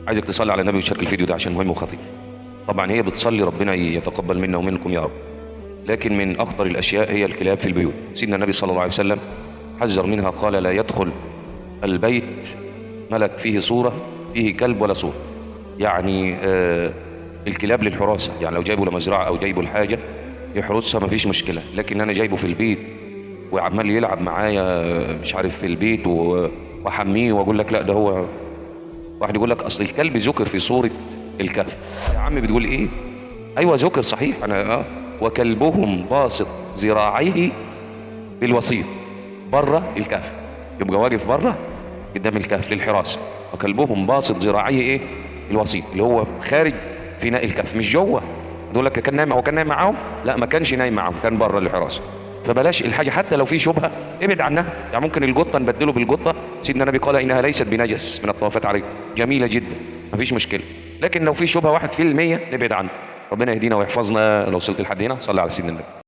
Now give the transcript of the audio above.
عايزك تصلي على النبي وتشارك الفيديو ده عشان مهم وخطير. طبعا هي بتصلي، ربنا يتقبل منا ومنكم يا رب، لكن من اخطر الاشياء هي الكلاب في البيوت. سيدنا النبي صلى الله عليه وسلم حذر منها، قال لا يدخل البيت ملك فيه صورة فيه كلب ولا صورة. يعني الكلاب للحراسة، يعني لو جايبه لمزرعة او جايبه لحاجة يحرسها مفيش مشكلة، لكن انا جايبه في البيت وعمال يلعب معايا مش عارف في البيت واحميه واقول لك لا ده هو. واحد يقول لك اصل الكلب ذكر في سورة الكهف. يا عم بتقول ايه؟ ايوه ذكر صحيح، انا وكلبهم باسط ذراعيه بالوسيط بره الكهف، يبقى واقف بره قدام الكهف للحراسه، وكلبهم باسط ذراعيه ايه؟ الوسيط، اللي هو خارج فناء الكهف مش جوه. دول لك كان نايم، هو كان نايم معاهم؟ لا ما كانش نايم معاهم، كان بره للحراسه. فبلاش الحاجه حتى لو في شبهه ابعد عنها. يعني ممكن القطه نبدله بالقطه، سيدنا النبي قال انها ليست بنجس من الطوافات عليه، جميله جدا مفيش مشكله، لكن لو في شبهه 1% نبعد عنها. ربنا يهدينا ويحفظنا. لو وصلت لحد هنا صلي على سيدنا النبي.